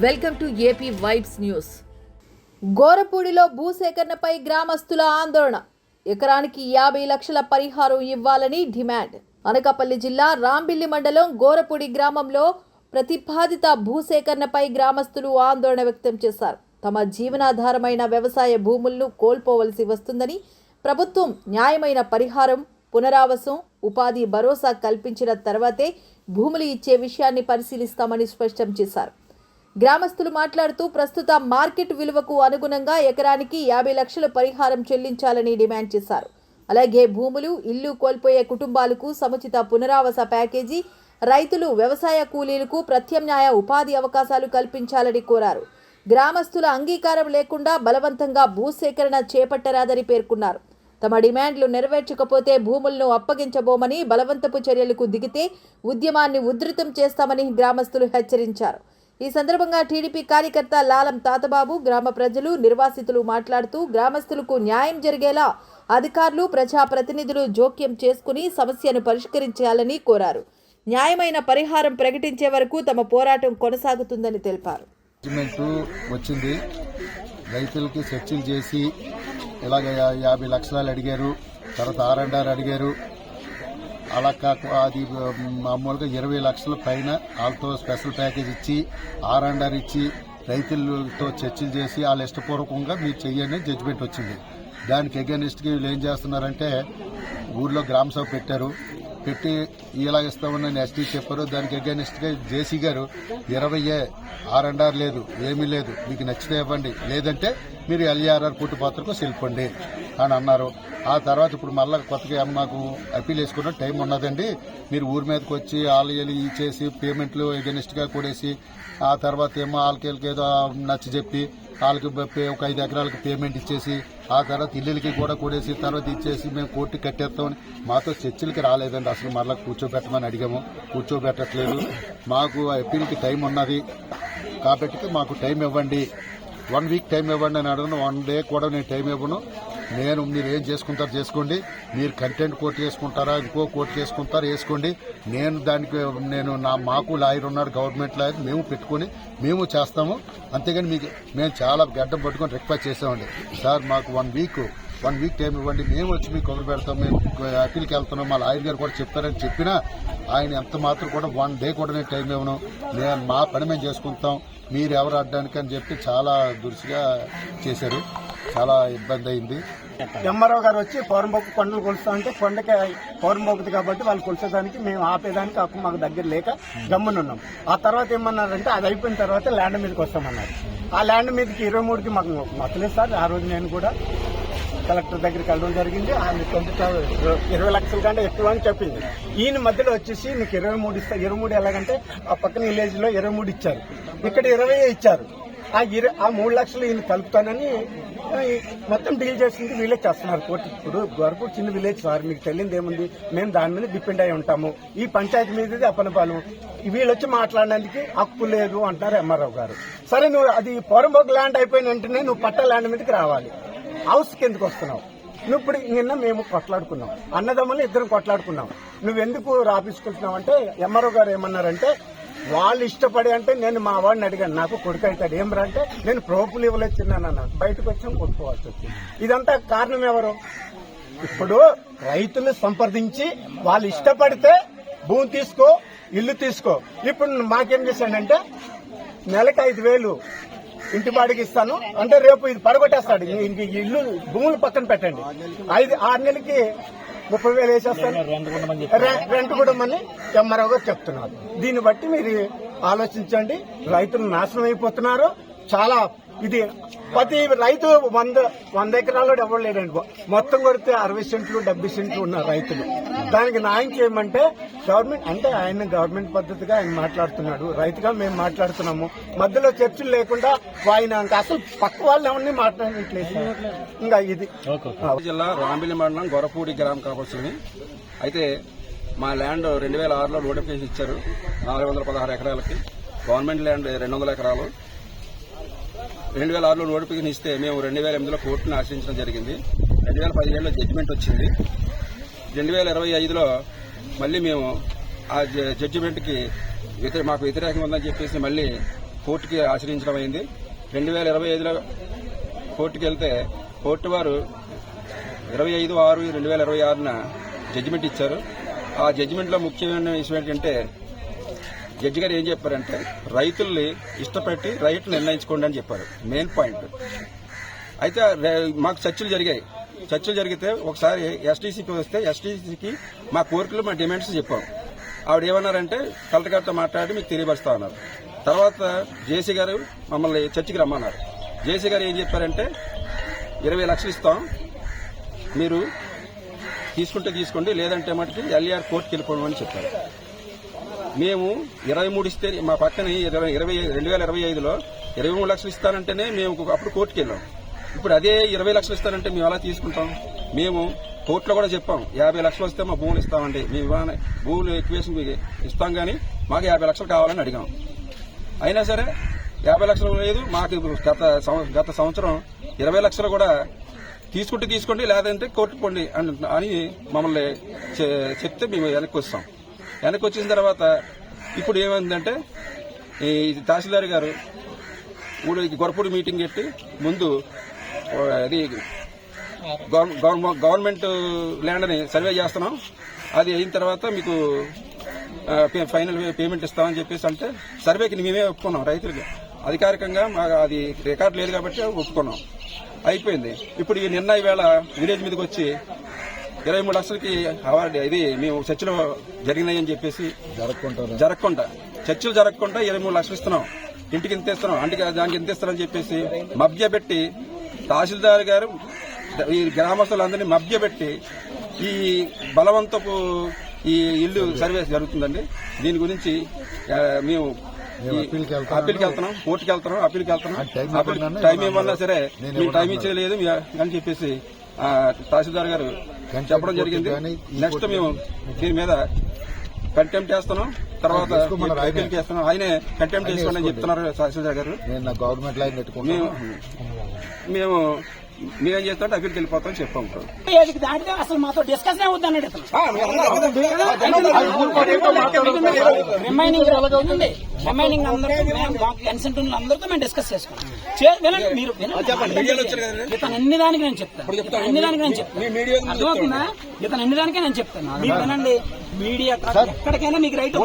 Welcome to AP vibes news. గోరపూడిలో భూసేకరణపై గ్రామస్తుల ఆందోళన. ఎకరానికి 50 లక్షల పరిహారం ఇవ్వాలని డిమాండ్. అనకాపల్లి జిల్లా రాంబిల్లి మండలం గోరపూడి గ్రామంలో ప్రతిపాదిత భూసేకరణపై గ్రామస్తులు ఆందోళన వ్యక్తం చేశారు. తమ జీవనాధారమైన వ్యవసాయ భూములను కోల్పోవలసి వస్తుందని, ప్రభుత్వం న్యాయమైన పరిహారం, పునరావాసం, ఉపాధి భరోసా కల్పించిన తర్వాతే భూములు ఇచ్చే విషయాన్ని పరిశీలిస్తామని స్పష్టం చేశారు. గ్రామస్తులు మాట్లాడుతూ ప్రస్తుత మార్కెట్ విలువకు అనుగుణంగా ఎకరానికి 50 లక్షల పరిహారం చెల్లించాలని డిమాండ్ చేశారు. అలాగే భూములు, ఇల్లు కోల్పోయే కుటుంబాలకు సముచిత పునరావాస ప్యాకేజీ, రైతులు, వ్యవసాయ కూలీలకు ప్రత్యామ్నాయ ఉపాధి అవకాశాలు కల్పించాలని కోరారు. గ్రామస్తుల అంగీకారం లేకుండా బలవంతంగా భూసేకరణ చేపట్టరాదని పేర్కొన్నారు. తమ డిమాండ్లు నెరవేర్చకపోతే భూములను అప్పగించబోమని, బలవంతపు చర్యలకు దిగితే ఉద్యమాన్ని ఉధృతం చేస్తామని గ్రామస్తులు హెచ్చరించారు. ఈ సందర్భంగా టీడీపీ కార్యకర్త లాలం తాతబాబు, గ్రామ ప్రజలు, నిర్వాసితులు మాట్లాడుతూ గ్రామస్తులకు న్యాయం జరిగేలా అధికారులు, ప్రజాప్రతినిధులు జోక్యం చేసుకుని సమస్యను పరిష్కరించాలని కోరారు. న్యాయమైన పరిహారం ప్రకటించే వరకు తమ పోరాటం కొనసాగుతుందని తెలిపారు. వచ్చింది రైతులకి చర్చలు చేసి ఇలాగ 50 లక్షలు అడిగారు, తర్వాత R&R అడిగారు. అలా కాక అది మామూలుగా 20 లక్షల పైన వాళ్ళతో స్పెషల్ ప్యాకేజ్ ఇచ్చి R&R ఇచ్చి రైతులతో చర్చలు చేసి వాళ్ళ ఇష్టపూర్వకంగా మీరు చెయ్యండి జడ్జిమెంట్ వచ్చింది. దానికి అగెనిస్ట్గా వీళ్ళు ఏం చేస్తున్నారంటే ఊర్లో గ్రామ సభ పెట్టి ఇలా ఇస్తామని ఎస్టీ చెప్పారు. దానికి అగెనిస్ట్గా జేసీ గారు 20 R&R లేదు, ఏమీ లేదు, మీకు నచ్చితే ఇవ్వండి, లేదంటే మీరు LARR పుట్టుపాత్రకు సెల్పండి అని అన్నారు. ఆ తర్వాత ఇప్పుడు మళ్ళీ కొత్తగా మాకు అప్పీల్ వేసుకున్న టైం ఉన్నదండి, మీరు ఊరి మీదకి వచ్చి వాళ్ళు ఇచ్చేసి పేమెంట్లు అగెనిస్ట్గా కూడేసి ఆ తర్వాత ఏమో వాళ్ళకి ఏదో నచ్చ చెప్పి వాళ్ళకి ఒక 5 ఎకరాలకు పేమెంట్ ఇచ్చేసి ఆ తర్వాత ఇల్లులకి కూడా కూడేసి తర్వాత ఇచ్చేసి మేము కోర్టుకి కట్టేస్తామని మాతో చర్చలకి రాలేదండి. అసలు మళ్ళీ కూర్చోబెట్టమని అడిగాము, కూర్చోబెట్టట్లేదు. మాకు అప్పీల్కి టైం ఉన్నది కాబట్టి మాకు టైం ఇవ్వండి, 1 వీక్ టైం ఇవ్వండి అని అడగను. 1 డే కూడా నేను టైం ఇవ్వను. మీరు ఏం చేసుకుంటారో చేసుకోండి, మీరు కంటెంట్ కోర్టు చేసుకుంటారా, ఇంకో కోర్టు చేసుకుంటారా వేసుకోండి. మాకు లాయర్ ఉన్నారు, గవర్నమెంట్ లాయర్, మేము పెట్టుకుని మేము చేస్తాము. అంతేగాని మేము చాలా గడ్డం పట్టుకొని రిక్వెస్ట్ చేసామండి, సార్ మాకు 1 వీక్ టైం ఇవ్వండి, మేము వచ్చి మీకు కబురు పెడతాం, మేము అప్పీల్కి వెళ్తున్నాం, మా లాయర్ గారు కూడా చెప్తారని చెప్పినా ఆయన ఎంత మాత్రం కూడా 1 డే కూడా నేను టైం ఇవ్వను, మా పని మేము చేసుకుంటాం, మీరు ఎవరు అడ్డానికి అని చెప్పి చాలా దురుసుగా చేశారు. చాలా ఇబ్బంది అయింది. ఎంఆర్ఓ గారు వచ్చి పౌరంబొక్కు కొండలు కొలుస్తా అంటే కొండకి పౌరంబొక్కుది కాబట్టి వాళ్ళు కొలిసేదానికి మేము ఆపేదానికి అప్పుడు మాకు దగ్గర లేక గమ్మునున్నాం. ఆ తర్వాత ఏమన్నారంటే అది అయిపోయిన తర్వాత ల్యాండ్ మీదకి వస్తామన్నారు. ఆ ల్యాండ్ మీదకి 23కి మాకు మొత్తలేదు సార్. ఆ రోజు నేను కూడా కలెక్టర్ దగ్గరికి వెళ్ళడం జరిగింది. ఆయన 20 లక్షల కంటే ఎక్కువ అని చెప్పింది. ఈయన మధ్యలో వచ్చేసి నీకు 23 ఇస్తా. 23 ఎలాగంటే ఆ పక్కన విలేజ్ లో 23 ఇచ్చారు, ఇక్కడ 20 ఇచ్చారు. ఆ 3 లక్షలు ఈయన కలుపుతానని మొత్తం డీల్ చేసింది వీళ్ళే చేస్తున్నారు కోర్టు. ఇప్పుడు గొరపూడి చిన్న విలేజ్ సార్, మీకు తెలియదు ఏముంది, మేము దాని మీద డిపెండ్ అయి ఉంటాము. ఈ పంచాయతీ మీదది అప్పనపాలెం. వీళ్ళు వచ్చి మాట్లాడడానికి హక్కు లేదు అంటారు ఎంఆర్ఓ గారు. సరే నువ్వు అది పౌరంబోక్ ల్యాండ్ అయిపోయిన వెంటనే నువ్వు పట్ట ల్యాండ్ మీదకి రావాలి, హౌస్కి ఎందుకు వస్తున్నావు? నువ్వు ఇప్పుడు నిన్న మేము కొట్లాడుకున్నాం, అన్నదమ్ములు ఇద్దరం కొట్లాడుకున్నాం, నువ్వెందుకు రాపించుకుంటున్నావు అంటే ఎంఆర్ఓ గారు ఏమన్నారంటే వాళ్ళు ఇష్టపడి అంటే నేను మా వాడిని అడిగాను, నాకు కొడుకు అవుతాడు ఏం రా అంటే నేను ప్రోపులు ఇవ్వలేదు తిన్నానన్నా, బయటకు వచ్చాం కొట్టుకోవాల్సి వచ్చింది. ఇదంతా కారణం ఎవరు? ఇప్పుడు రైతులు సంప్రదించి వాళ్ళు ఇష్టపడితే భూమి తీసుకో, ఇల్లు తీసుకో. ఇప్పుడు మాకేం చేశాడంటే నెలకు 5,000 ఇంటి బాడికి ఇస్తాను అంటే రేపు ఇది పడగొట్టేస్తాడు. ఇల్లు భూములు పక్కన పెట్టండి, 6 నెలలకి 30,000 వేసేస్తాను, రెంట్ కూడా మని ఎంఆర్ఓ గారు చెప్తున్నారు. దీన్ని బట్టి మీరు ఆలోచించండి. రైతులు నాశనం అయిపోతున్నారు. చాలా ఇది ప్రతి రైతు 100 ఎకరాల్లో ఎవరు లేడండి. మొత్తం కొడితే 60 సెంట్లు 70 సెంట్లు ఉన్న రైతులు. దానికి న్యాయం చేయమంటే గవర్నమెంట్ అంటే ఆయన గవర్నమెంట్ పద్ధతిగా ఆయన మాట్లాడుతున్నాడు, రైతుగా మేము మాట్లాడుతున్నాము. మధ్యలో చర్చలు లేకుండా ఆయన అసలు పక్క వాళ్ళు ఎవరిని మాట్లాడట్లేదు. ఇంకా ఇది జిల్లా రాంబిల్లి మండలం గొరపూడి గ్రామం కావాల్సింది. అయితే మా ల్యాండ్ 2006లో నోటిఫికేషన్ ఇచ్చారు 416 ఎకరాలకి. గవర్నమెంట్ ల్యాండ్ 200 ఎకరాలు. 2006లో నోటిఫికేషన్ ఇస్తే మేము 2008లో కోర్టును ఆశ్రయించడం జరిగింది. 2017లో జడ్జిమెంట్ వచ్చింది. 2025లో మళ్ళీ మేము ఆ జడ్జిమెంట్కి మాకు వ్యతిరేకంగా ఉందని చెప్పేసి మళ్ళీ కోర్టుకి ఆశ్రయించడం అయింది. 2025లో కోర్టుకి వెళ్తే కోర్టు వారు 25/6/2026న జడ్జిమెంట్ ఇచ్చారు. ఆ జడ్జిమెంట్లో ముఖ్యమైన విషయం ఏంటంటే జడ్జి గారు ఏం చెప్పారంటే రైతుల్ని ఇష్టపెట్టి రైట్ నిర్ణయించుకోండి అని చెప్పారు. Main point. అయితే మాకు చర్చలు జరిగాయి. చర్చలు జరిగితే ఒకసారి ఎస్టీసీకి వస్తే ఎస్టీసీకి మా కోరికలు మా డిమాండ్స్ చెప్పాం. ఆవిడ ఏమన్నారంటే కలెక్టర్ గారితో మాట్లాడి మీకు తెలియపరుస్తా ఉన్నారు. తర్వాత జేసీ గారు మమ్మల్ని చర్చికి రమ్మన్నారు. జేసీ గారు ఏం చెప్పారంటే 20 లక్షలు ఇస్తాం, మీరు తీసుకుంటే తీసుకోండి, లేదంటే మటుకి ఎల్ఈఆర్ కోర్టుకి వెళ్ళిపోవడం అని చెప్పారు. మేము 23 ఇస్తే మా పక్కన 2025లో 23 లక్షలు ఇస్తానంటేనే మేము అప్పుడు కోర్టుకి వెళ్ళాం. ఇప్పుడు అదే 20 లక్షలు ఇస్తానంటే మేము ఎలా తీసుకుంటాం? మేము కోర్టులో కూడా చెప్పాం 50 లక్షలు వస్తే మా భూములు ఇస్తామండి, మేము భూములు ఎక్వేషన్ ఇస్తాం కానీ మాకు 50 లక్షలు కావాలని అడిగాం. అయినా సరే 50 లక్షలు లేదు, మాకు గత సంవత్సరం 20 లక్షలు కూడా తీసుకుంటే తీసుకోండి, లేదంటే కోర్టుకు పోండి అని మమ్మల్ని చెప్తే మేము వెనక్కి వస్తాం. వెనక్కి వచ్చిన తర్వాత ఇప్పుడు ఏమైందంటే ఈ తహసీల్దార్ గారు గొరపూడి మీటింగ్ పెట్టి ముందు అది గవర్నమెంట్ ల్యాండ్ని సర్వే చేస్తున్నాం, అది అయిన తర్వాత మీకు ఫైనల్ పేమెంట్ ఇస్తామని చెప్పేసి అంటే సర్వేకి మేమే ఒప్పుకున్నాం. రైతులకి అధికారికంగా మాకు అది రికార్డు లేదు కాబట్టి ఒప్పుకున్నాం, అయిపోయింది. ఇప్పుడు ఈ నిన్న ఈవేళ విలేజ్ మీదకి వచ్చి 23 లక్షలకి అవార్డు ఇది మేము చర్చలు జరిగినాయని చెప్పేసి జరగకుండా చర్చలు జరగకుండా 23 లక్షలు ఇస్తున్నాం, ఇంటికి ఇంత ఇస్తున్నాం, అంటే దానికి ఎంత ఇస్తారని చెప్పేసి మభ్యపెట్టి తహసీల్దార్ గారు ఈ గ్రామస్తులందరినీ మభ్యపెట్టి ఈ బలవంతపు ఈ ఇల్లు సర్వే జరుగుతుందండి. దీని గురించి మేము అప్పీల్కి వెళ్తున్నాం, కోర్టుకి వెళ్తున్నాం, అప్పీల్కి వెళ్తున్నాం. టైం ఇవ్వన్నా సరే మీకు టైం ఇచ్చేయలేదు అని చెప్పేసి తహసీల్దార్ గారు చెప్పడం జరిగింది. నెక్స్ట్ మేము దీని మీద కంటెంప్ట్ చేస్తున్నాం, తర్వాత అప్పీల్కి చేస్తున్నాం. ఆయనే కంటెంప్ట్ చేసుకోండి అని చెప్తున్నారు తహసీల్దార్ గారు. మేము మీరేం చేస్తామంటే అప్పీల్కి వెళ్ళిపోతామని చెప్పాం. దాంట్లో అసలు మాతో డిస్కషన్ అవుతుందండి. రిమైనింగ్ కన్సెంట్ అందరితో మేము డిస్కస్ చేసుకున్నాం. మీరు ఇతను అన్ని దానికి నేను చెప్తాను, అర్థమవుతుందా? ఇతను అన్ని దానికే నేను చెప్తాను. మీరు వినండి, మీడియా ఎక్కడికైనా మీకు రైట్